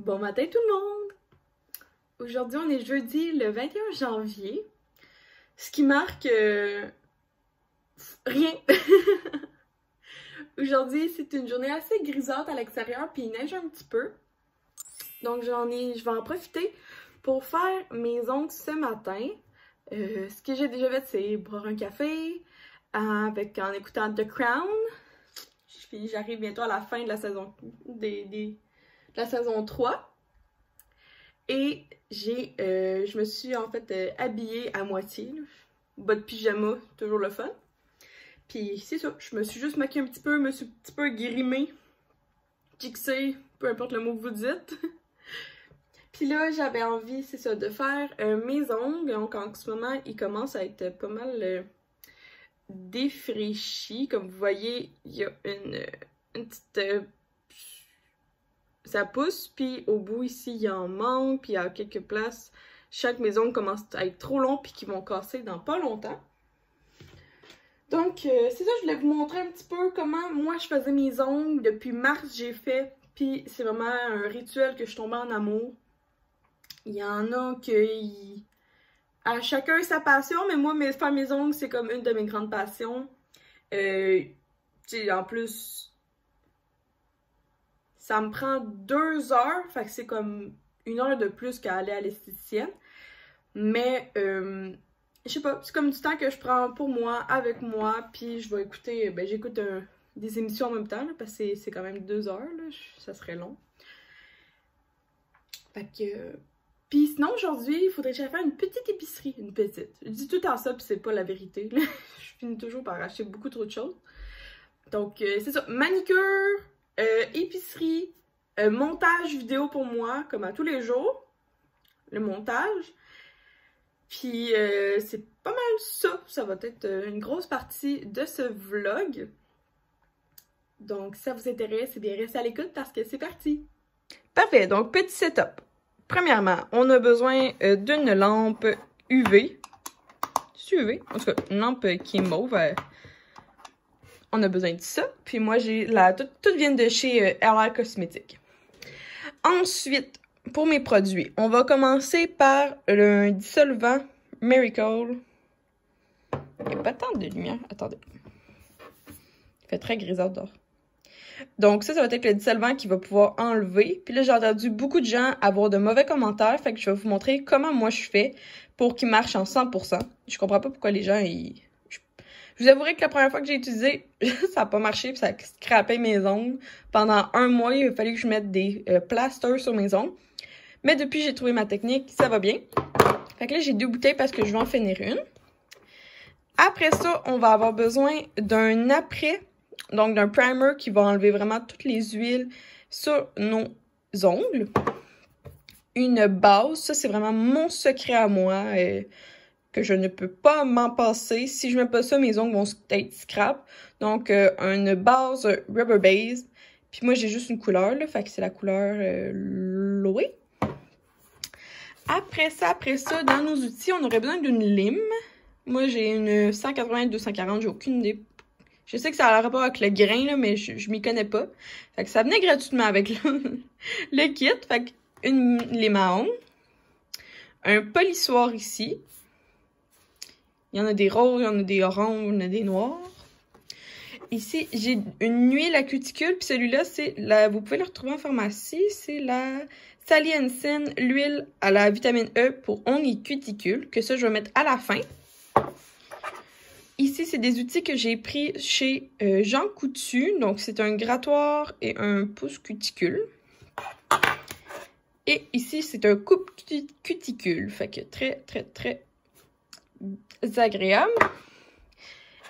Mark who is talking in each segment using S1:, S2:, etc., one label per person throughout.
S1: Bon matin tout le monde! Aujourd'hui on est jeudi le 21 janvier, ce qui marque rien. Aujourd'hui c'est une journée assez grisâtre à l'extérieur puis il neige un petit peu. Donc je vais en profiter pour faire mes ongles ce matin. Ce que j'ai déjà fait c'est boire un café en écoutant The Crown. J'arrive bientôt à la fin de la saison la saison 3. Et je me suis en fait habillée à moitié. Bas de pyjama, toujours le fun. Puis c'est ça, je me suis juste maquillée un petit peu, me suis un petit peu grimée, fixée, peu importe le mot que vous dites. Puis là, j'avais envie, c'est ça, de faire mes ongles. Donc en ce moment, ils commencent à être pas mal défraîchis. Comme vous voyez, il y a une petite... ça pousse, puis au bout ici, il y en manque, puis à quelques places, je sens que mes ongles commencent à être trop longs, puis qu'ils vont casser dans pas longtemps. Donc, c'est ça, je voulais vous montrer un petit peu comment moi je faisais mes ongles. Depuis mars, j'ai fait, puis c'est vraiment un rituel que je suis tombée en amour. Il y en a qui... à chacun sa passion, mais moi, faire mes ongles, c'est comme une de mes grandes passions. Tu sais, en plus... ça me prend 2 heures, fait que c'est comme 1 heure de plus qu'à aller à l'esthéticienne. Mais, je sais pas, c'est comme du temps que je prends pour moi, avec moi, puis je vais écouter, j'écoute des émissions en même temps, là, parce que c'est quand même 2 heures, là, ça serait long. Fait que... puis sinon, aujourd'hui, il faudrait que j'aille faire une petite épicerie, une petite. Je dis tout le temps ça, puis c'est pas la vérité, là. Je finis toujours par acheter beaucoup trop de choses. Donc, c'est ça, manicure... épicerie, montage vidéo pour moi, comme à tous les jours, le montage. Puis c'est pas mal ça, ça va être une grosse partie de ce vlog. Donc si ça vous intéresse, eh bien restez à l'écoute parce que c'est parti. Parfait, donc petit setup. Premièrement, on a besoin d'une lampe UV. C'est UV? En tout cas, une lampe qui est mauve. On a besoin de ça. Puis moi, j'ai tout vient de chez LA Cosmetics. Ensuite, pour mes produits, on va commencer par un dissolvant Miracle. Il n'y a pas tant de lumière. Attendez. Il fait très grisâtre dehors. Donc ça va être le dissolvant qui va pouvoir enlever. Puis là, j'ai entendu beaucoup de gens avoir de mauvais commentaires. Fait que je vais vous montrer comment moi je fais pour qu'il marche en 100%. Je comprends pas pourquoi les gens, Je vous avouerai que la première fois que j'ai utilisé, ça n'a pas marché, puis ça a scrappé mes ongles. Pendant 1 mois, il a fallu que je mette des plasters sur mes ongles. Mais depuis, j'ai trouvé ma technique, ça va bien. Fait que là, j'ai 2 bouteilles parce que je vais en finir une. Après ça, on va avoir besoin d'un après, donc d'un primer qui va enlever vraiment toutes les huiles sur nos ongles. Une base, ça c'est vraiment mon secret à moi. Que je ne peux pas m'en passer. Si je mets pas ça, mes ongles vont être scrap. Donc, une base Rubber Base. Puis moi, j'ai juste une couleur, là. Fait que c'est la couleur Loé. Après ça, dans nos outils, on aurait besoin d'une lime. Moi, j'ai une 180-240. J'ai aucune idée. Je sais que ça a rapport avec le grain, là, mais je m'y connais pas. Fait que ça venait gratuitement avec le kit. Fait que une lime à ongles. Un polissoir ici. Il y en a des roses, il y en a des oranges, il y en a des noirs. Ici, j'ai une huile à cuticule. Puis celui-là, vous pouvez le retrouver en pharmacie. C'est la Sally Hansen, l'huile à la vitamine E pour ongles et cuticules. Que ça, je vais mettre à la fin. Ici, c'est des outils que j'ai pris chez Jean Coutu. Donc, c'est un grattoir et un pouce cuticule. Et ici, c'est un coupe cuticule. Fait que très, très, très agréable.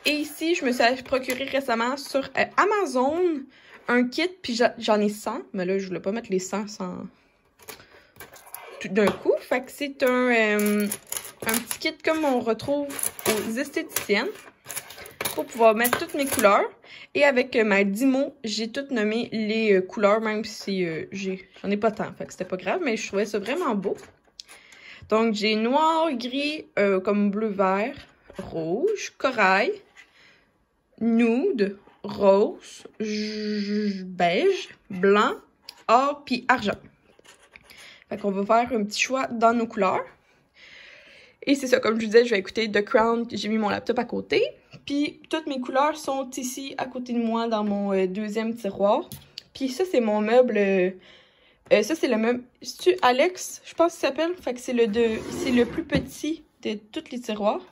S1: Et ici, je me suis procuré récemment sur Amazon un kit, puis j'en ai 100, mais là, je voulais pas mettre les 100 tout d'un coup. Fait que c'est un petit kit comme on retrouve aux esthéticiennes pour pouvoir mettre toutes mes couleurs. Et avec ma Dymo, j'ai tout nommé les couleurs, même si j'en ai pas tant, fait que c'était pas grave, mais je trouvais ça vraiment beau. Donc, j'ai noir, gris, comme bleu-vert, rouge, corail, nude, rose, beige, blanc, or, puis argent. Fait qu'on va faire un petit choix dans nos couleurs. Et c'est ça, comme je vous disais, je vais écouter The Crown, j'ai mis mon laptop à côté. Puis toutes mes couleurs sont ici à côté de moi dans mon deuxième tiroir. Puis ça, c'est mon meuble. Ça, c'est le meuble. C'est-tu Alex, je pense qu'il s'appelle? Fait que c'est le plus petit de tous les tiroirs.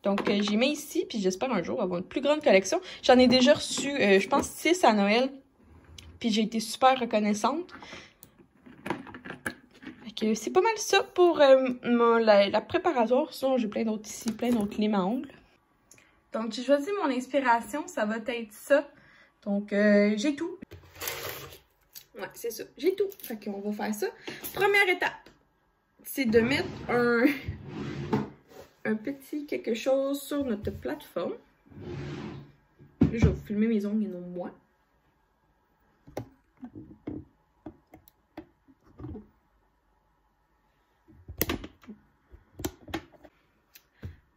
S1: Donc, j'y mets ici, puis j'espère un jour avoir une plus grande collection. J'en ai déjà reçu, je pense, 6 à Noël. Puis j'ai été super reconnaissante. Fait que c'est pas mal ça pour la préparatoire. Sinon, j'ai plein d'autres ici, plein d'autres limes à ongles. Donc, j'ai choisi mon inspiration, ça va être ça. Donc, j'ai tout. Ouais, c'est ça, j'ai tout. Fait qu'on va faire ça. Première étape, c'est de mettre un petit quelque chose sur notre plateforme. Je vais vous filmer mes ongles et non moi.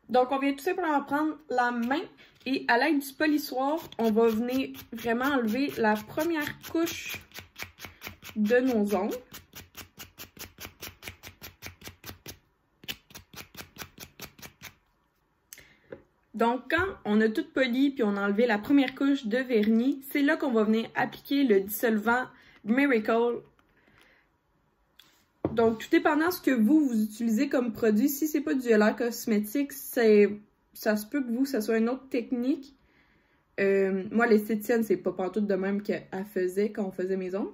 S1: Donc, on vient tout simplement prendre la main et à l'aide du polissoir, on va venir vraiment enlever la première couche de nos ongles. Donc, quand on a tout poli puis on a enlevé la première couche de vernis, c'est là qu'on va venir appliquer le dissolvant Miracle. Donc, tout dépendant de ce que vous utilisez comme produit, si c'est pas du gel cosmétique, ça se peut que ça soit une autre technique. Moi, l'esthéticienne, c'est pas partout de même qu'elle faisait quand on faisait mes ongles.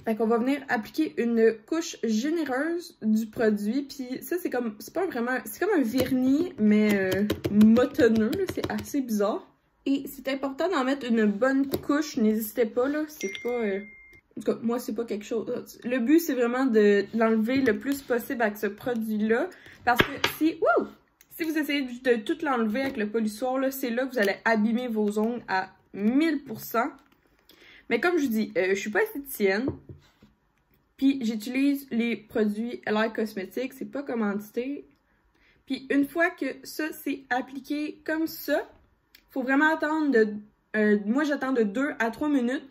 S1: Fait qu'on va venir appliquer une couche généreuse du produit. Puis ça, c'est comme un vernis, mais motonneux, c'est assez bizarre. Et c'est important d'en mettre une bonne couche, n'hésitez pas, là, c'est pas... En tout cas, moi, c'est pas quelque chose... Le but, c'est vraiment de l'enlever le plus possible avec ce produit-là. Parce que si vous essayez de tout l'enlever avec le polissoir, c'est là que vous allez abîmer vos ongles à 1000%. Mais comme je vous dis, je suis pas esthéticienne. Puis j'utilise les produits LA Cosmetics, c'est pas commandité. Puis une fois que ça, c'est appliqué comme ça, faut vraiment attendre moi, j'attends de 2 à 3 minutes.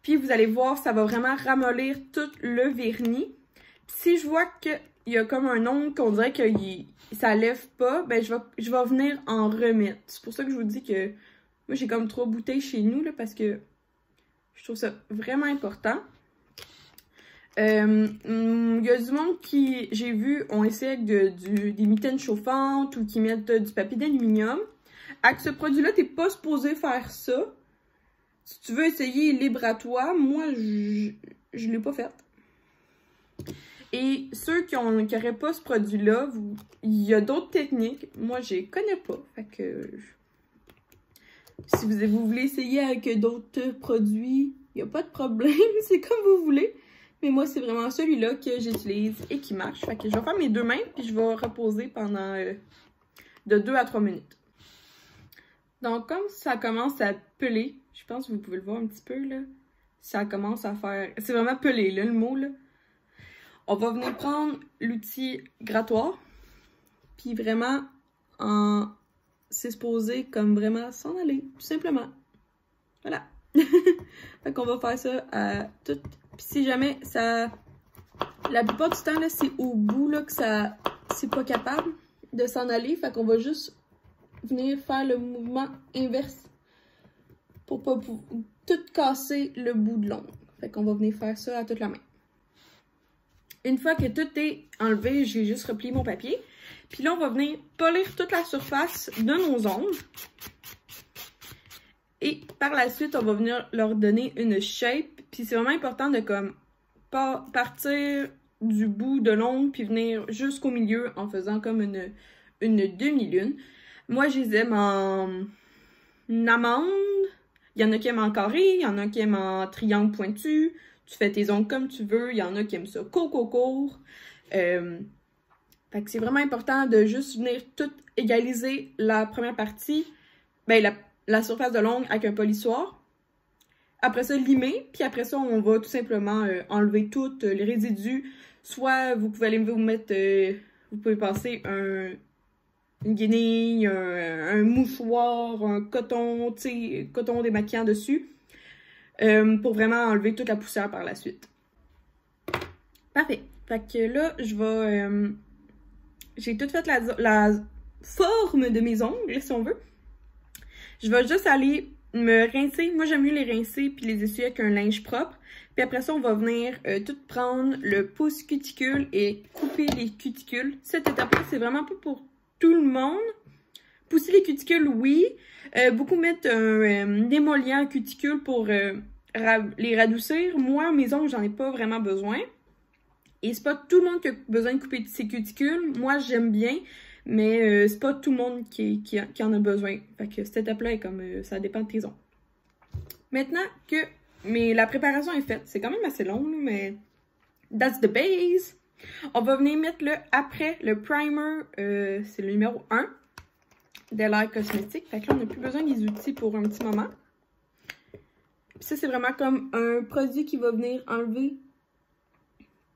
S1: Puis vous allez voir, ça va vraiment ramollir tout le vernis. Puis si je vois qu'il y a comme un ongle qu'on dirait que ça lève pas, ben je vais venir en remettre. C'est pour ça que je vous dis que moi j'ai comme 3 bouteilles chez nous là, parce que je trouve ça vraiment important. Il y a du monde qui, j'ai vu, on essaie des mitaines chauffantes ou qui mettent du papier d'aluminium. Avec ce produit-là, t'es pas supposé faire ça. Si tu veux essayer, libre à toi. Moi, je l'ai pas fait. Et ceux qui n'auraient pas ce produit-là, il y a d'autres techniques. Moi, je les connais pas. Fait que si vous voulez essayer avec d'autres produits, il n'y a pas de problème. C'est comme vous voulez. Mais moi, c'est vraiment celui-là que j'utilise et qui marche. Fait que je vais faire mes 2 mains puis je vais reposer pendant de 2 à 3 minutes. Donc, comme ça commence à peler, je pense que vous pouvez le voir un petit peu, là. Ça commence à faire... C'est vraiment pelé, là, le mot, là. On va venir prendre l'outil grattoir. Puis vraiment, s'exposer comme vraiment s'en aller, tout simplement. Voilà. Fait qu'on va faire ça à tout. Puis si jamais ça... La plupart du temps, là, c'est au bout, là, que ça... C'est pas capable de s'en aller. Fait qu'on va juste venir faire le mouvement inverse pour pas tout casser le bout de l'ongle. Fait qu'on va venir faire ça à toute la main. Une fois que tout est enlevé, j'ai juste replié mon papier. Puis là, on va venir polir toute la surface de nos ongles. Et par la suite, on va venir leur donner une shape. Puis c'est vraiment important de comme partir du bout de l'ongle puis venir jusqu'au milieu en faisant comme une demi-lune. Moi, je les aime en amande. Il y en a qui aiment en carré, il y en a qui aiment en triangle pointu. Tu fais tes ongles comme tu veux. Il y en a qui aiment ça court. Fait que c'est vraiment important de juste venir tout égaliser la première partie. Ben, la surface de l'ongle avec un polissoir. Après ça, limer. Puis après ça, on va tout simplement enlever tous les résidus. Soit vous pouvez aller vous mettre... vous pouvez passer une guenille, un mouchoir, un coton, tu sais, coton démaquillant dessus. pour vraiment enlever toute la poussière par la suite. Parfait. Fait que là, je vais... j'ai tout fait la forme de mes ongles, si on veut. Je vais juste aller me rincer. Moi, j'aime mieux les rincer puis les essuyer avec un linge propre. Puis après ça, on va venir tout prendre le pouce cuticule et couper les cuticules. Cette étape-là, c'est vraiment pas pour tout le monde. Pousser les cuticules, oui. Beaucoup mettent un émollient cuticule pour les radoucir. Moi, mes ongles, j'en ai pas vraiment besoin. Et c'est pas tout le monde qui a besoin de couper ses cuticules. Moi, j'aime bien, mais c'est pas tout le monde qui en a besoin. Fait que cette étape-là est comme ça dépend de tes ongles. Maintenant que la préparation est faite, c'est quand même assez long, mais that's the base. On va venir mettre après le primer, c'est le numéro 1 d'Eli Cosmetics. Fait que là, on n'a plus besoin des outils pour un petit moment. Puis ça, c'est vraiment comme un produit qui va venir enlever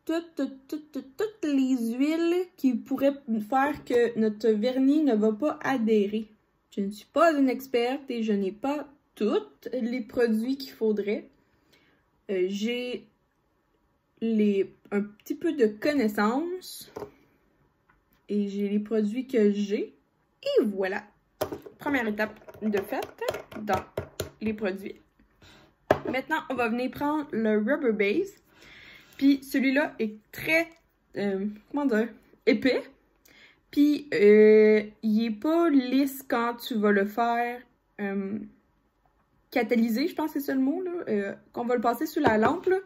S1: toutes les huiles qui pourraient faire que notre vernis ne va pas adhérer. Je ne suis pas une experte et je n'ai pas tous les produits qu'il faudrait. J'ai un petit peu de connaissances et j'ai les produits que j'ai. Et voilà! Première étape de fait dans les produits. Maintenant, on va venir prendre le Rubber Base. Puis celui-là est très, comment dire, épais. Puis il est pas lisse quand tu vas le faire catalyser, je pense que c'est ça le mot, là. Qu'on va le passer sous la lampe, là.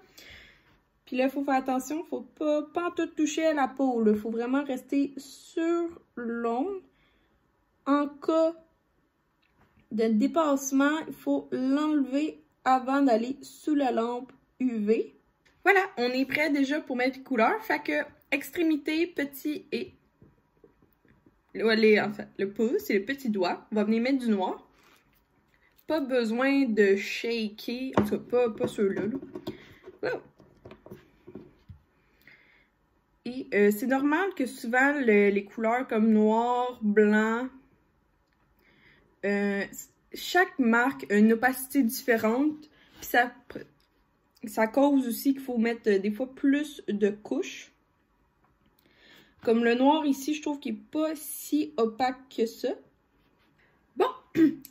S1: Puis là, il faut faire attention, faut pas tout toucher à la peau, là. Faut vraiment rester sur l'ongle. En cas de dépassement, il faut l'enlever avant d'aller sous la lampe UV. Voilà, on est prêt déjà pour mettre les couleurs. Fait que extrémité, petit et enfin, le pouce et le petit doigt. On va venir mettre du noir. Pas besoin de shaker, en tout cas pas ceux-là. Wow. Et c'est normal que souvent les couleurs comme noir, blanc, chaque marque a une opacité différente. Puis ça cause aussi qu'il faut mettre des fois plus de couches. Comme le noir ici, je trouve qu'il n'est pas si opaque que ça. Bon,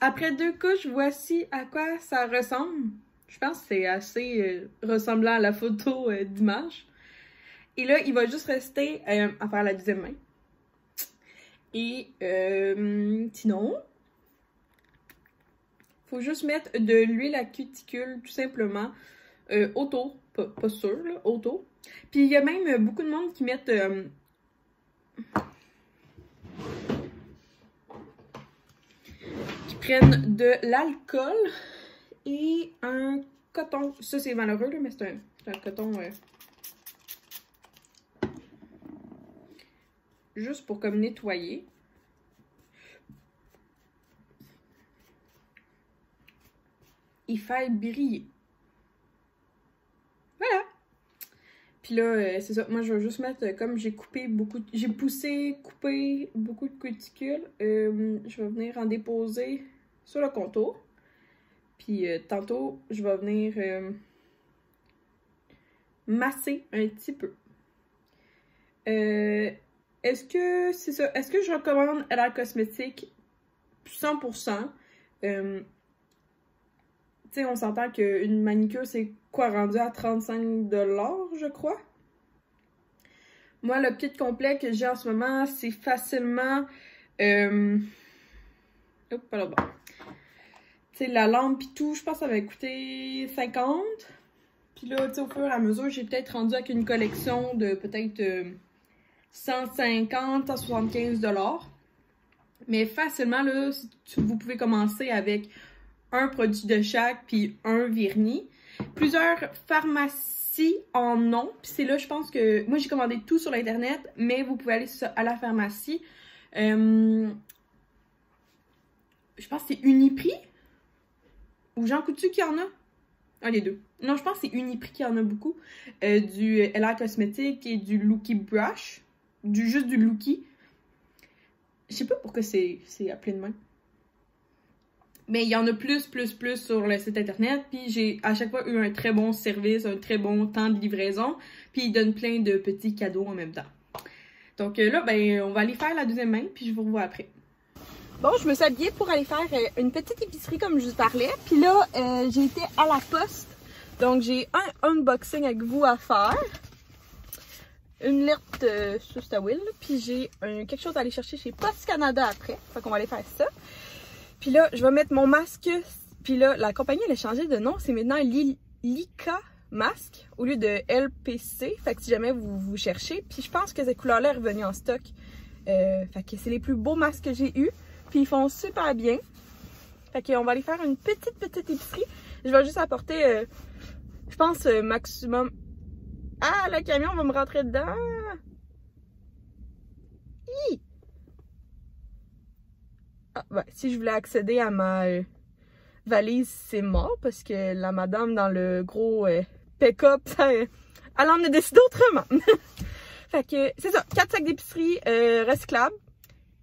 S1: après 2 couches, voici à quoi ça ressemble. Je pense que c'est assez ressemblant à la photo d'image. Et là, il va juste rester à faire la deuxième main. Et sinon, faut juste mettre de l'huile à cuticule, tout simplement, autour, pas sûr, là, autour. Puis il y a même beaucoup de monde qui mettent qui prennent de l'alcool et un coton. Ça, c'est malheureux, là, mais c'est un coton juste pour comme nettoyer. Il fait briller. Voilà. Puis là, c'est ça. Moi, je vais juste mettre, comme j'ai coupé beaucoup, j'ai coupé beaucoup de cuticules, je vais venir en déposer sur le contour. Puis tantôt, je vais venir masser un petit peu. Est-ce que c'est ça? Est-ce que je recommande Eli Cosmetics 100%? Tu sais, on s'entend qu'une manicure, c'est quoi, rendu à 35 $, je crois? Moi, le kit complet que j'ai en ce moment, c'est facilement... Hop, pas là-bas. Tu sais, la lampe et tout, je pense que ça va coûter 50. Puis là, tu sais, au fur et à mesure, j'ai peut-être rendu avec une collection de peut-être 150 à 75 $. Mais facilement, là, vous pouvez commencer avec un produit de chaque, puis un vernis. Plusieurs pharmacies en ont. Puis c'est là, je pense que... Moi, j'ai commandé tout sur l'Internet, mais vous pouvez aller à la pharmacie. Je pense que c'est Uniprix. Ou Jean Coutu qui en a. Un des deux. Non, je pense que c'est Uniprix qui en a beaucoup. Du Eli Cosmetics et du Looky Brush. Juste du Looky. Je sais pas pourquoi c'est appelé de même. Mais il y en a plus sur le site internet. Puis j'ai à chaque fois eu un très bon service, un très bon temps de livraison. Puis ils donnent plein de petits cadeaux en même temps. Donc là, ben, on va aller faire la deuxième main, puis je vous revois après. Bon, je me suis habillée pour aller faire une petite épicerie comme je vous parlais. Puis là, j'ai été à la poste. Donc j'ai un unboxing avec vous à faire. Une lettre sur ta will. Puis j'ai quelque chose à aller chercher chez Post Canada après. Fait qu'on va aller faire ça. Puis là, je vais mettre mon masque. Puis là, la compagnie, elle a changé de nom. C'est maintenant Lika Masque au lieu de LPC. Fait que si jamais vous cherchez. Puis je pense que cette couleur-là est revenue en stock. Fait que c'est les plus beaux masques que j'ai eus. Puis ils font super bien. Fait qu'on va aller faire une petite épicerie. Je vais juste apporter, je pense, maximum... Ah, le camion va me rentrer dedans! Hi! Ah, ben, si je voulais accéder à ma valise, c'est mort parce que la madame dans le gros pick-up, elle en a décidé autrement. Fait que c'est ça, 4 sacs d'épicerie recyclables.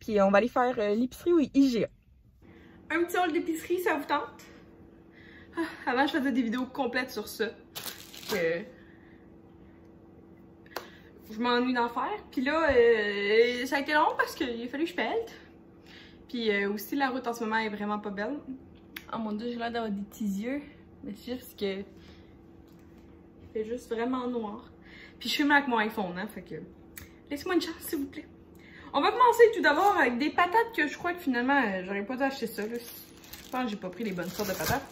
S1: Puis on va aller faire l'épicerie au IGA. Un petit haul d'épicerie, ça vous tente? Ah, avant, je faisais des vidéos complètes sur ça. Que je m'ennuie d'en faire. Puis là, ça a été long parce qu'il a fallu que je pète. Puis aussi, la route en ce moment est vraiment pas belle. Oh mon dieu, j'ai l'air d'avoir des petits yeux. Mais c'est juste parce que il fait juste vraiment noir. Puis je filme avec mon iPhone, hein, fait que laissez-moi une chance, s'il vous plaît. On va commencer tout d'abord avec des patates que je crois que finalement, j'aurais pas dû acheter ça. Là. Je pense que j'ai pas pris les bonnes sortes de patates.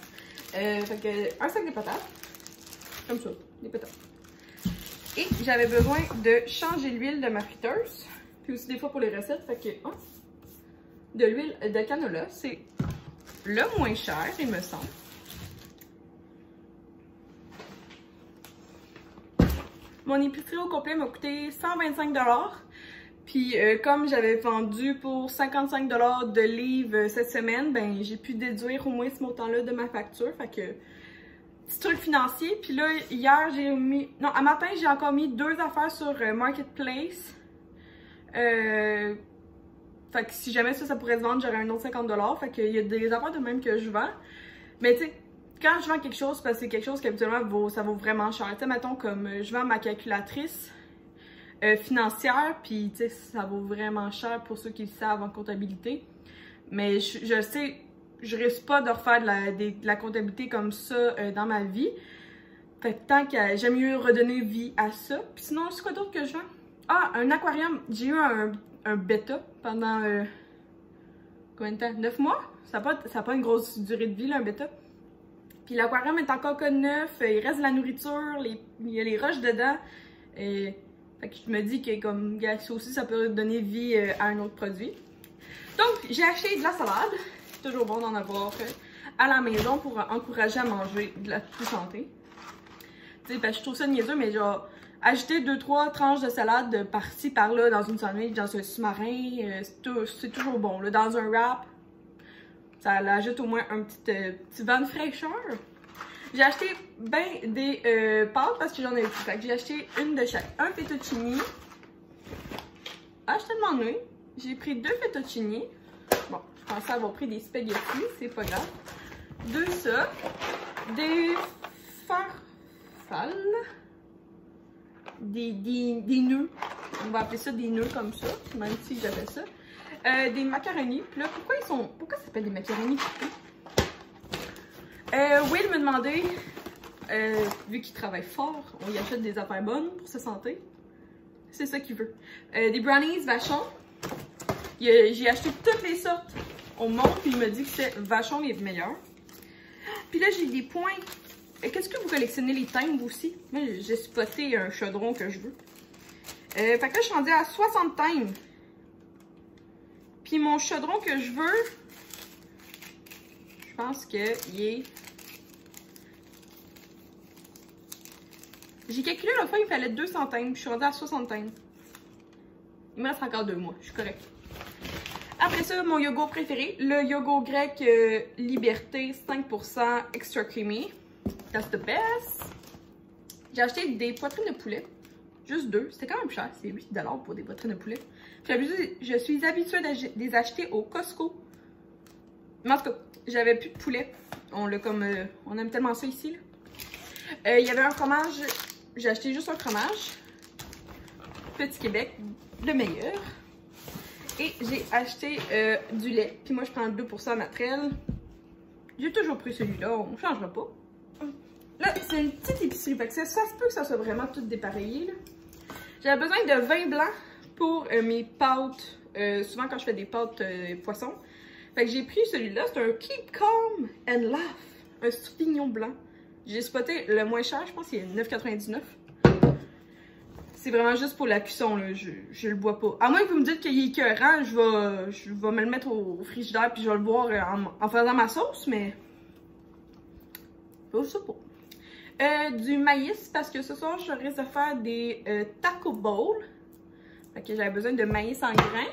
S1: Fait que un sac de patates. Comme ça, des patates. Et j'avais besoin de changer l'huile de ma friteuse. Puis aussi des fois pour les recettes. Fait que de l'huile de canola, c'est le moins cher, il me semble. Mon épicerie au complet m'a coûté 125 $. Puis comme j'avais vendu pour 55 $ de livres cette semaine, ben j'ai pu déduire au moins ce montant-là de ma facture. Fait que petit truc financier. Puis là, hier, j'ai mis... Non, à matin, j'ai encore mis 2 affaires sur Marketplace. Fait que si jamais ça pourrait se vendre, j'aurais un autre 50 $. Fait qu'il y a des affaires de même que je vends. Mais tu sais, quand je vends quelque chose, parce que c'est quelque chose qui habituellement ça vaut vraiment cher. Tu sais, mettons comme je vends ma calculatrice financière, puis tu sais, ça vaut vraiment cher pour ceux qui le savent en comptabilité. Mais je sais, je risque pas de refaire de la comptabilité comme ça dans ma vie. Fait que tant que j'aime mieux redonner vie à ça. Puis sinon, c'est quoi d'autre que je vends? Ah, un aquarium. J'ai eu un bêta pendant combien de temps? 9 mois? Ça n'a pas une grosse durée de vie, là, un bêta. Puis l'aquarium est encore que neuf, il reste de la nourriture, il y a les roches dedans. Fait que je me dis que comme ça aussi, ça peut donner vie à un autre produit. Donc, j'ai acheté de la salade. C'est toujours bon d'en avoir à la maison pour encourager à manger de la plus santé. Tu sais, je trouve ça niaiseux, mais genre, ajouter 2-3 tranches de salade par-ci, par-là, dans une sandwich, dans un sous-marin, c'est toujours bon. Là, dans un wrap, ça ajoute au moins un petit vent de fraîcheur. J'ai acheté des pâtes parce que j'en ai plus. Fait que j'ai acheté une de chaque. Un fettuccine. Ah, je tellement nulle. J'ai pris 2 fettuccine. Bon, je pensais avoir pris des spaghettis, c'est pas grave. 2 ça. Des farfales. Des nœuds. On va appeler ça des nœuds comme ça, même si j'appelle ça. Des macaronis. Puis là, pourquoi ça s'appelle des macaronis? Will me demandait, vu qu'il travaille fort, on y achète des affaires bonnes pour sa santé. C'est ça qu'il veut. Des brownies Vachon. J'ai acheté toutes les sortes au monde, puis il me dit que c'est Vachon les meilleurs. Puis là, j'ai des points. Qu'est-ce que vous collectionnez les timbres aussi? Moi, j'ai spoté un chaudron que je veux. Fait que là, je suis rendue à 60 timbres. Puis mon chaudron que je veux, je pense qu'il est... J'ai calculé l'autre fois, il fallait 200 timbres. Je suis rendue à 60 timbres. Il me reste encore 2 mois, je suis correcte. Après ça, mon yogourt préféré, le yogourt grec Liberté 5% extra creamy. That's the best. J'ai acheté des poitrines de poulet. Juste 2. C'était quand même cher. C'est 8 $ pour des poitrines de poulet. Je suis habituée de les acheter au Costco. Mais en tout cas, j'avais plus de poulet. On l'a comme... on aime tellement ça ici, là. Il y avait un fromage. J'ai acheté juste un fromage. Petit Québec, le meilleur. Et j'ai acheté du lait. Puis moi, je prends le 2% naturel. J'ai toujours pris celui-là. On ne changera pas. Là, c'est une petite épicerie. Fait que ça se peut que ça soit vraiment tout dépareillé, là. J'avais besoin de vin blanc pour mes pâtes. Souvent, quand je fais des pâtes poisson. Fait que j'ai pris celui-là. C'est un Keep Calm and Laugh. Un Sauvignon blanc. J'ai spoté le moins cher. Je pense qu'il est 9,99. C'est vraiment juste pour la cuisson, là. Je le bois pas. À moins que vous me dites qu'il est écœurant, je vais me le mettre au frigidaire puis je vais le boire en faisant ma sauce, mais... Je sais pas. Du maïs, parce que ce soir, je risque de faire des taco bowls. Fait que j'avais besoin de maïs en grains.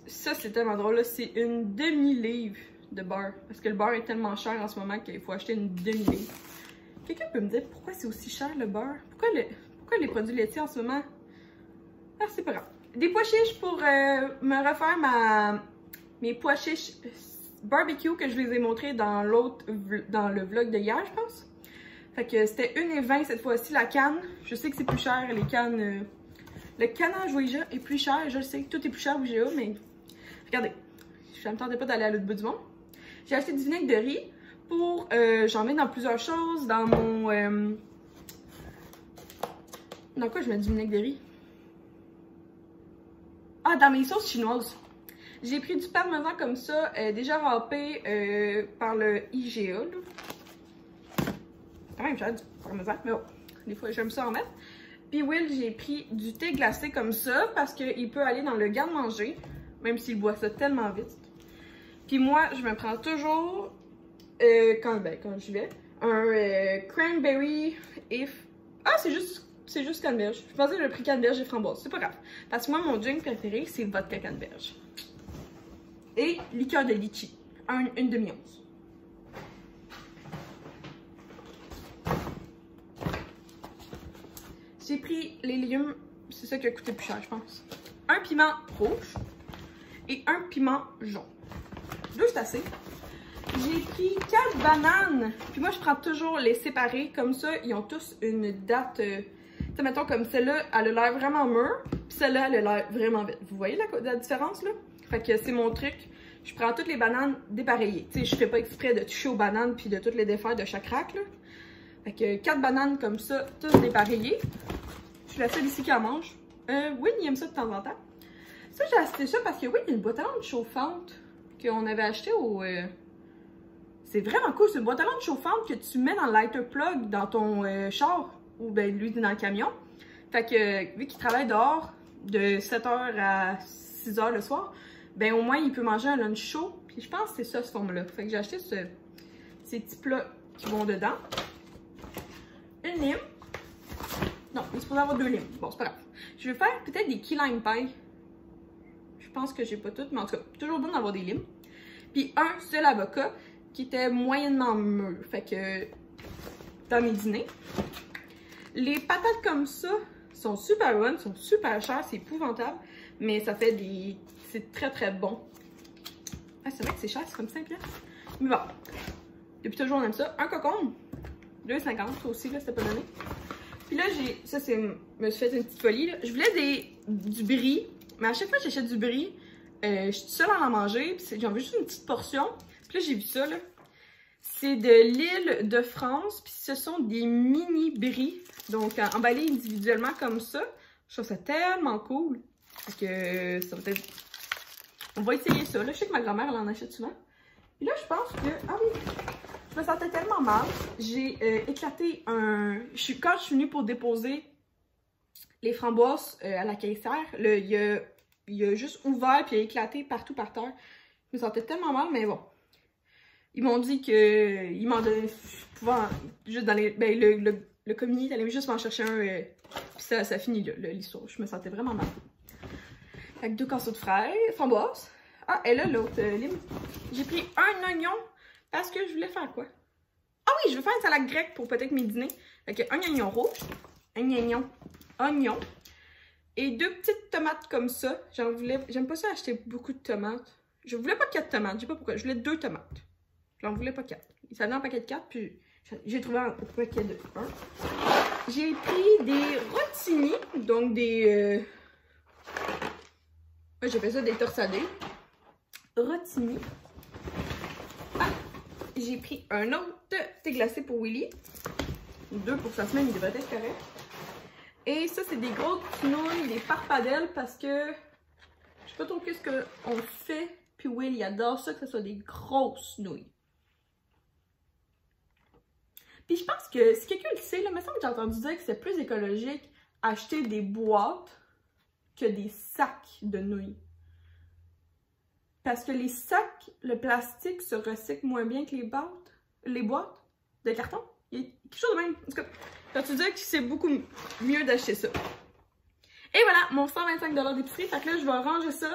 S1: Ça, c'est tellement drôle, là. C'est une demi-livre de beurre. Parce que le beurre est tellement cher en ce moment qu'il faut acheter une demi-livre. Quelqu'un peut me dire pourquoi c'est aussi cher le beurre? Pourquoi les produits laitiers en ce moment? Ah, c'est pas grave. Des pois chiches pour me refaire mes pois chiches barbecue que je les ai montrés dans le vlog de hier, je pense. Fait que c'était 1,20 cette fois-ci la canne. Je sais que c'est plus cher, les cannes. Le canage Ouija est plus cher, je le sais. Tout est plus cher au IGA, mais regardez. Je ne me tentais pas d'aller à l'autre bout du monde. J'ai acheté du vinaigre de riz pour... j'en mets dans plusieurs choses. Dans mon... Dans quoi je mets du vinaigre de riz? Ah, dans mes sauces chinoises. J'ai pris du parmesan comme ça, déjà râpé par le IGA. Quand même cher du parmesan, mais bon, des fois j'aime ça en mettre. Puis Will, j'ai pris du thé glacé comme ça parce qu'il peut aller dans le garde-manger, même s'il boit ça tellement vite. Puis moi, je me prends toujours, quand je vais, un cranberry if... Ah, c'est juste canneberge. Je pensais que j'ai pris canneberge et framboise. C'est pas grave. Parce que moi, mon drink préféré, c'est vodka canneberge. Et liqueur de litchi. Une demi-once. J'ai pris les légumes. C'est ça qui a coûté plus cher, je pense. Un piment rouge et un piment jaune. Deux, c'est assez. J'ai pris 4 bananes. Puis moi, je prends toujours les séparés. Comme ça, ils ont tous une date... Tu sais, mettons, comme celle-là, elle a l'air vraiment mûre. Puis celle-là, elle a l'air vraiment vite. Vous voyez la différence, là? Fait que c'est mon truc. Je prends toutes les bananes dépareillées. Tu sais, je fais pas exprès de toucher aux bananes puis de toutes les défaire de chaque rack, là. Fait que 4 bananes comme ça, toutes dépareillées. Je suis la seule ici qui en mange. Oui, il aime ça de temps en temps. Ça, j'ai acheté ça parce que oui, il y a une boîte à lunch chauffante qu'on avait acheté au... C'est vraiment cool. C'est une boîte à lunch chauffante que tu mets dans le lighter plug dans ton char. Ou ben lui, dans le camion. Fait que, vu qu'il travaille dehors de 7h à 6h le soir, ben au moins, il peut manger un lunch chaud. Puis je pense que c'est ça, ce forme-là. Fait que j'ai acheté ces petits plats qui vont dedans. Une lime. Non, il est supposé avoir 2 limes. Bon, c'est pas grave. Je vais faire peut-être des key lime pie. Je pense que j'ai pas toutes, mais en tout cas, toujours bon d'avoir des limes. Puis un seul avocat qui était moyennement mûr. Fait que, dans mes dîners. Les patates comme ça sont super bonnes, sont super chères, c'est épouvantable. Mais ça fait des... C'est très très bon. Ah, c'est vrai que c'est cher, c'est comme 5 piastres. Mais bon, depuis toujours on aime ça. Un cocombe, 2,50, ça aussi, là, c'était pas donné. Puis là, ça c'est... Je me suis fait une petite folie, là. Je voulais du brie, mais à chaque fois que j'achète du brie, je suis seule à en manger, puis j'en veux juste une petite portion. Puis là, j'ai vu ça, là. C'est de l'île de France, puis ce sont des mini brie. Donc, emballés individuellement comme ça. Je trouve ça tellement cool. Fait que ça va être... On va essayer ça. Là, je sais que ma grand-mère, elle en achète souvent. Puis là, je pense que... Ah oui! Je me sentais tellement mal. J'ai éclaté un... Quand je suis venue pour déposer les framboises à la caissière, il a juste ouvert puis il a éclaté partout par terre. Je me sentais tellement mal, mais bon. Ils m'ont dit qu'ils m'en donnaient... Juste dans les... Ben, le commis, t'allais juste m'en chercher un, puis ça finit là, l'histoire. Je me sentais vraiment mal. Avec 2 casseaux de framboises. Ah, et là, l'autre lime. J'ai pris un oignon parce que je voulais faire quoi? Ah oui, je veux faire une salade grecque pour peut-être mes dîners. Fait un oignon rouge, un oignon, et 2 petites tomates comme ça. J'aime pas ça acheter beaucoup de tomates. Je voulais pas 4 tomates, je sais pas pourquoi. Je voulais 2 tomates. J'en voulais pas 4. Ça venait en paquet de 4, puis j'ai trouvé un paquet de 1. J'ai pris des rotini, donc des... j'appelle ça des torsadés. Rotini. Ah! J'ai pris un autre thé glacé pour Willy. 2 pour sa semaine, il devrait être correct. Et ça, c'est des grosses quenouilles, des farfadelles, parce que je sais pas trop qu'est-ce qu'on fait. Puis Will, il adore ça, que ce soit des grosses nouilles. Puis je pense que, si quelqu'un le sait, là, il me semble que j'ai entendu dire que c'est plus écologique acheter des boîtes que des sacs de nouilles. Parce que les sacs, le plastique se recycle moins bien que les boîtes de carton. Il y a quelque chose de même. En tout cas, quand tu dis que c'est beaucoup mieux d'acheter ça. Et voilà, mon 125$ d'épicerie. Fait que là, je vais ranger ça.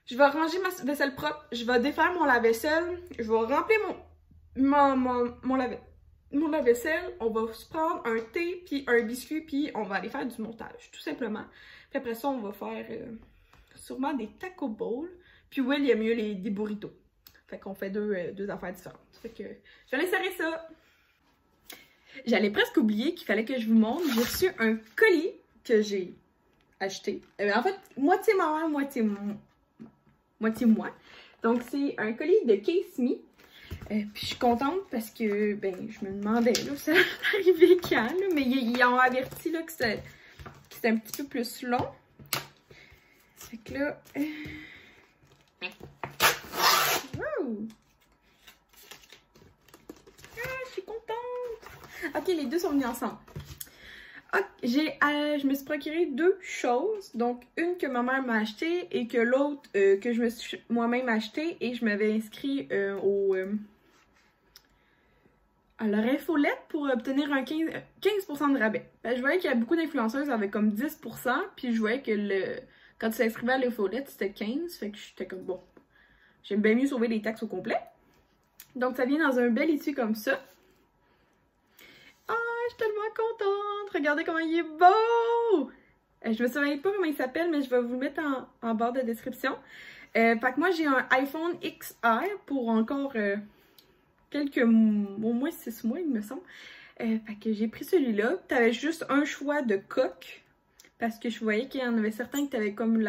S1: Je vais ranger ma vaisselle propre. Je vais défaire mon lave-vaisselle. Je vais remplir mon lave-vaisselle. On va se prendre un thé puis un biscuit puis on va aller faire du montage, tout simplement. Puis après ça, on va faire sûrement des taco bowls. Puis Will, il y a mieux des burritos. Fait qu'on fait deux affaires différentes. Fait que je vais aller serrer ça. J'allais presque oublier qu'il fallait que je vous montre. J'ai reçu un colis que j'ai acheté. En fait, moitié maman, moitié moi. Donc, c'est un colis de Case Me. Puis je suis contente parce que, ben, je me demandais, là, ça arrivait quand, là, mais ils ont averti, là, que c'était un petit peu plus long. Fait que là... Wow! Ah, je suis contente! Ok, les deux sont venus ensemble. Okay, je me suis procuré 2 choses. Donc, une que ma mère m'a achetée et que l'autre que je me suis moi-même achetée. Et je m'avais inscrit à leur infolette pour obtenir un 15% de rabais. Ben, je voyais qu'il y a beaucoup d'influenceuses avec comme 10%. Puis je voyais que quand tu t'inscrivais à l'infolette, c'était 15%. Fait que j'étais comme bon. J'aime bien mieux sauver les taxes au complet. Donc, ça vient dans un bel étui comme ça. Ah, je suis tellement contente! Regardez comment il est beau! Je me souviens pas comment il s'appelle, mais je vais vous le mettre en barre de description. Fait que moi, j'ai un iPhone XR pour encore au moins 6 mois, il me semble. Fait que j'ai pris celui-là. T'avais juste un choix de coque. Parce que je voyais qu'il y en avait certains qui avaient comme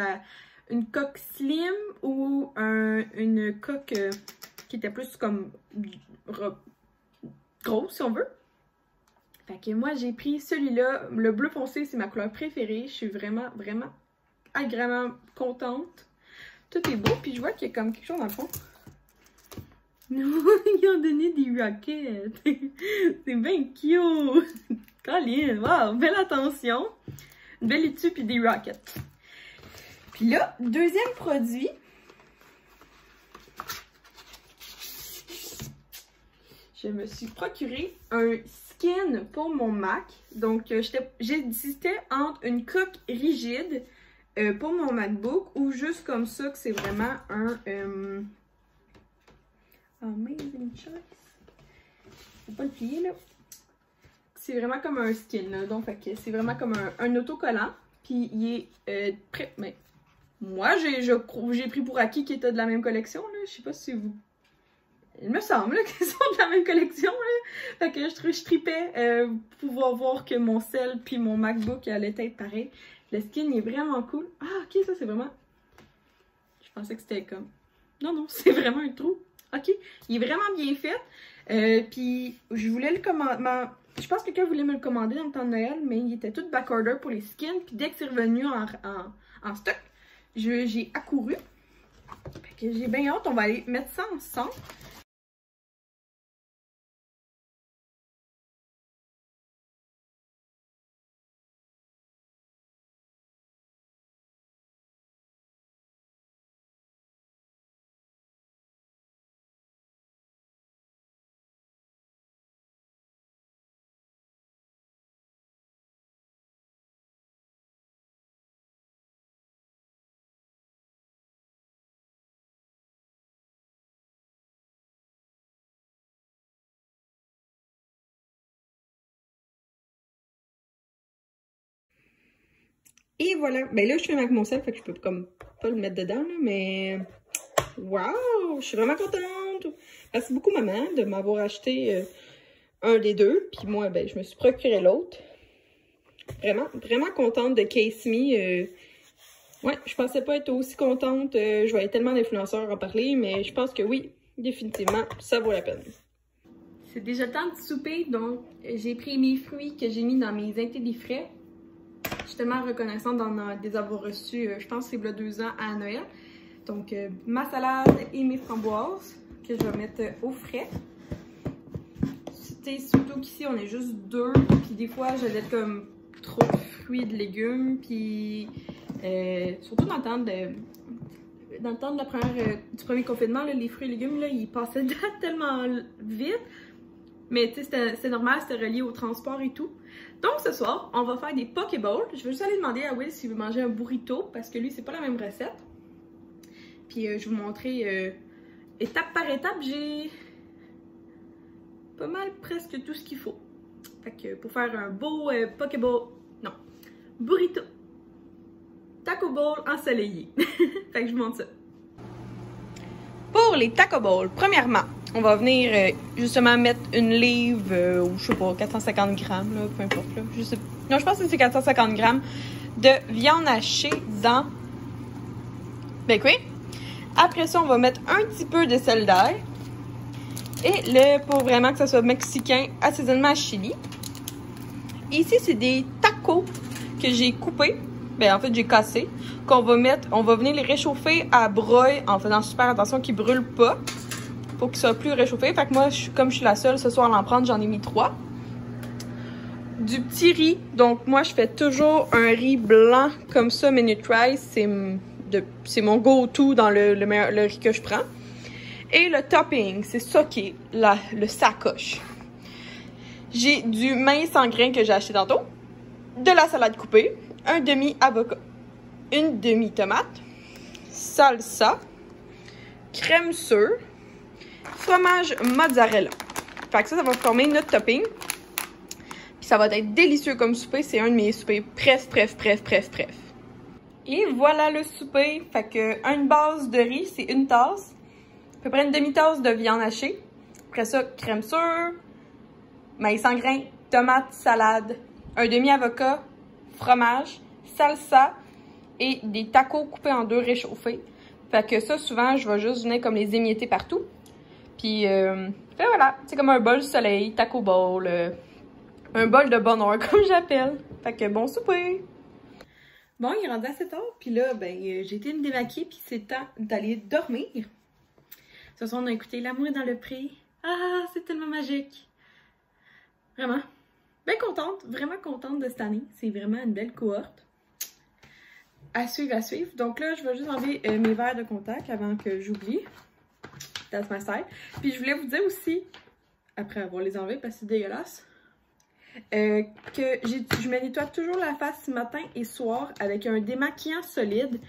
S1: une coque slim ou une coque qui était plus comme grosse, si on veut. Fait que moi, j'ai pris celui-là. Le bleu foncé, c'est ma couleur préférée. Je suis vraiment, vraiment agréablement contente. Tout est beau. Puis je vois qu'il y a comme quelque chose dans le fond. Ils ont donné des rockets. C'est bien cute. Colin, wow, belle attention. Une belle étui puis des rockets. Puis là, deuxième produit. Je me suis procuré un skin pour mon Mac. Donc, j'hésitais entre une coque rigide pour mon MacBook ou juste comme ça, que c'est vraiment un amazing choice. Faut pas le plier là. C'est vraiment comme un skin là. Donc, c'est vraiment comme un autocollant. Puis, il est prêt. Mais moi, j'ai pris pour acquis qu'il était de la même collection. Là. Je sais pas si vous... Il me semble qu'ils sont de la même collection. Là. Fait que je tripais pouvoir voir que mon cell puis mon MacBook allait être pareil. Le skin est vraiment cool. Ah, ok, ça c'est vraiment... Je pensais que c'était comme... Non, c'est vraiment un trou. Ok, il est vraiment bien fait. Puis je voulais le commander... Je pense que quelqu'un voulait me le commander dans le temps de Noël, mais il était tout backorder pour les skins. Puis dès que c'est revenu en stock, j'ai accouru. Fait que j'ai bien hâte, on va aller mettre ça ensemble. Et voilà. Ben là, je fais avec mon sel, fait que je peux comme pas le mettre dedans, là, mais Wow! Je suis vraiment contente! Merci beaucoup, maman, de m'avoir acheté un des deux. Puis moi, ben, je me suis procuré l'autre. Vraiment, vraiment contente de Case Me. Ouais, je pensais pas être aussi contente. Je voyais tellement d'influenceurs en parler, mais je pense que oui, définitivement, ça vaut la peine. C'est déjà le temps de souper, donc j'ai pris mes fruits que j'ai mis dans mes intellifrais. Je suis tellement reconnaissante de les avoir reçus, je pense que c'est il y a 2 ans à Noël. Donc, ma salade et mes framboises que je vais mettre au frais. Surtout qu'ici, on est juste 2. Puis des fois, je laisse comme trop de fruits et de légumes. Puis, surtout dans le temps de la du premier confinement, là, les fruits et légumes, là, ils passaient tellement vite. Mais tu sais, c'est normal, c'était relié au transport et tout. Donc ce soir, on va faire des Pokéballs. Je vais juste aller demander à Will s'il veut manger un burrito, parce que lui, c'est pas la même recette. Puis je vais vous montrer étape par étape. J'ai pas mal presque tout ce qu'il faut. Fait que pour faire un beau Pokéball, non, burrito, taco ball ensoleillé. Fait que je vous montre ça. Pour les taco balls, premièrement, on va venir justement mettre une livre, ou je sais pas, 450 grammes, là, peu importe. Là, je sais, non, je pense que c'est 450 grammes de viande hachée dans ben oui. Après ça, on va mettre un petit peu de sel d'ail. Et pour vraiment que ça soit mexicain, assaisonnement à chili. Ici, c'est des tacos que j'ai coupés. Ben en fait, j'ai cassé. Qu'on va mettre, on va venir les réchauffer à broil en faisant super attention qu'ils ne brûlent pas. Pour qu'ils soient plus réchauffés. Fait que moi, comme je suis la seule ce soir à en prendre, j'en ai mis 3. Du petit riz. Donc moi, je fais toujours un riz blanc comme ça, Minute Rice. C'est mon go-to dans le riz que je prends. Et le topping, c'est ça qui est le sacoche. J'ai du maïs en grains que j'ai acheté tantôt, de la salade coupée, un demi-avocat, une demi-tomate, salsa, crème sure, fromage mozzarella. Fait que ça va former notre topping. Puis ça va être délicieux comme souper. C'est un de mes soupers bref. Et voilà le souper. Fait que une base de riz, c'est une tasse. À peu près une demi-tasse de viande hachée. Après ça, crème sure, maïs en grains, tomate, salade, un demi-avocat, fromage, salsa et des tacos coupés en 2 réchauffés. Fait que ça, souvent, je vais juste venir comme les émietter partout. Puis, voilà, c'est comme un bol de soleil, taco bowl, un bol de bonheur, comme j'appelle. Fait que bon souper! Bon, il est rendu assez tard, puis là, ben, j'ai été me démaquiller, puis c'est temps d'aller dormir. Ce soir, on a écouté L'amour est dans le pré. Ah, c'est tellement magique! Vraiment. Bien contente, vraiment contente de cette année. C'est vraiment une belle cohorte. À suivre, à suivre. Donc là, je vais juste enlever mes verres de contact avant que j'oublie. That's my style. Puis je voulais vous dire aussi, après avoir les enlevés parce que c'est dégueulasse, que je me nettoie toujours la face matin et soir avec un démaquillant solide.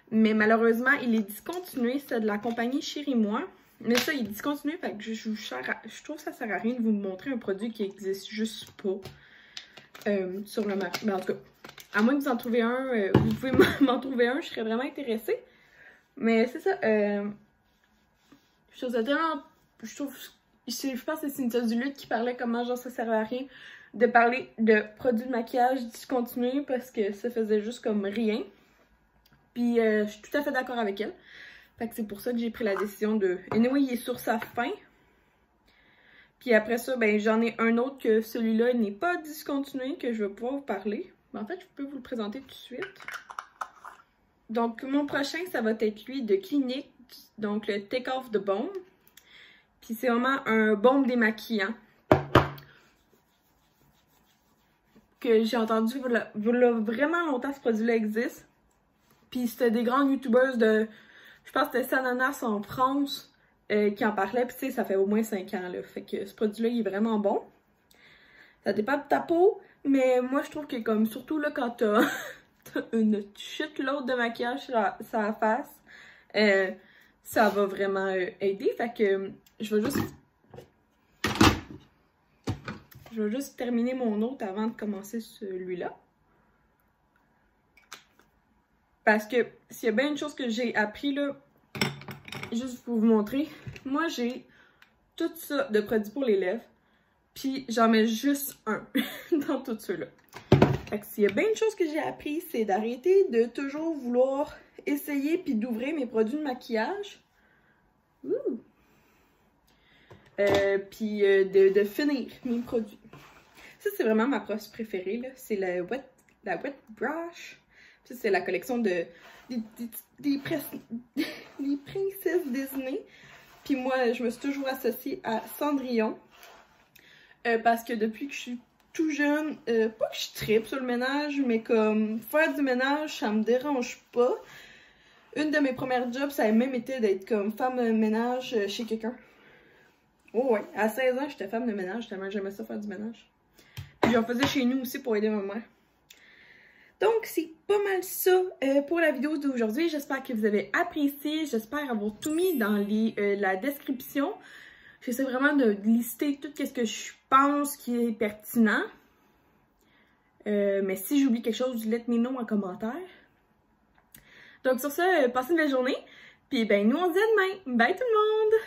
S1: Mais malheureusement, il est discontinué. C'est de la compagnie Chérie Moi. Mais ça, il est discontinué, fait que je trouve que ça sert à rien de vous montrer un produit qui existe juste pas sur le marché. Ben, en tout cas, à moins que vous en trouviez un, vous pouvez m'en trouver un, je serais vraiment intéressée. Mais c'est ça, je trouve ça tellement... Je pense que c'est Cynthia Duluth qui parlait comment genre ça servait à rien de parler de produits de maquillage discontinués parce que ça faisait juste comme rien. Puis je suis tout à fait d'accord avec elle. Fait que c'est pour ça que j'ai pris la décision de... Anyway, il est sur sa fin. Puis après ça, ben j'en ai un autre que celui-là n'est pas discontinué, que je vais pouvoir vous parler. Mais en fait, je peux vous le présenter tout de suite. Donc, mon prochain, ça va être lui de Clinique. Donc, le Take Off the Balm. Puis c'est vraiment un baume démaquillant. Que j'ai entendu, voilà vraiment longtemps ce produit-là existe. Puis c'était des grands youtubeurs de... Je pense que c'était Sananas en France qui en parlait. Puis tu sais, ça fait au moins 5 ans. Là. Fait que ce produit-là, il est vraiment bon. Ça dépend de ta peau. Mais moi, je trouve que comme surtout là, quand t'as une shitload de maquillage sur la face, ça va vraiment aider. Fait que je vais juste terminer mon autre avant de commencer celui-là. Parce que s'il y a bien une chose que j'ai appris là juste pour vous montrer, moi j'ai tout ça de produits pour les lèvres, puis j'en mets juste un dans tout ceux-là. Fait que s'il y a bien une chose que j'ai appris, c'est d'arrêter de toujours vouloir essayer puis d'ouvrir mes produits de maquillage. Ouh! Puis de finir mes produits. Ça, c'est vraiment ma brosse préférée, là. C'est la Wet Brush. Ça, c'est la collection des princesses Disney. Puis moi, je me suis toujours associée à Cendrillon. Parce que depuis que je suis tout jeune, pas que je trippe sur le ménage, mais comme faire du ménage, ça me dérange pas. Une de mes premières jobs, ça a même été d'être comme femme de ménage chez quelqu'un. Oh ouais, à 16 ans, j'étais femme de ménage, tellement j'aimais ça faire du ménage. Puis j'en faisais chez nous aussi pour aider ma mère. Donc c'est pas mal ça pour la vidéo d'aujourd'hui. J'espère que vous avez apprécié. J'espère avoir tout mis dans la description. J'essaie vraiment de lister tout ce que je pense qui est pertinent. Mais si j'oublie quelque chose, let me know en commentaire. Donc sur ça, passez une belle journée. Puis ben nous on se dit à demain. Bye tout le monde!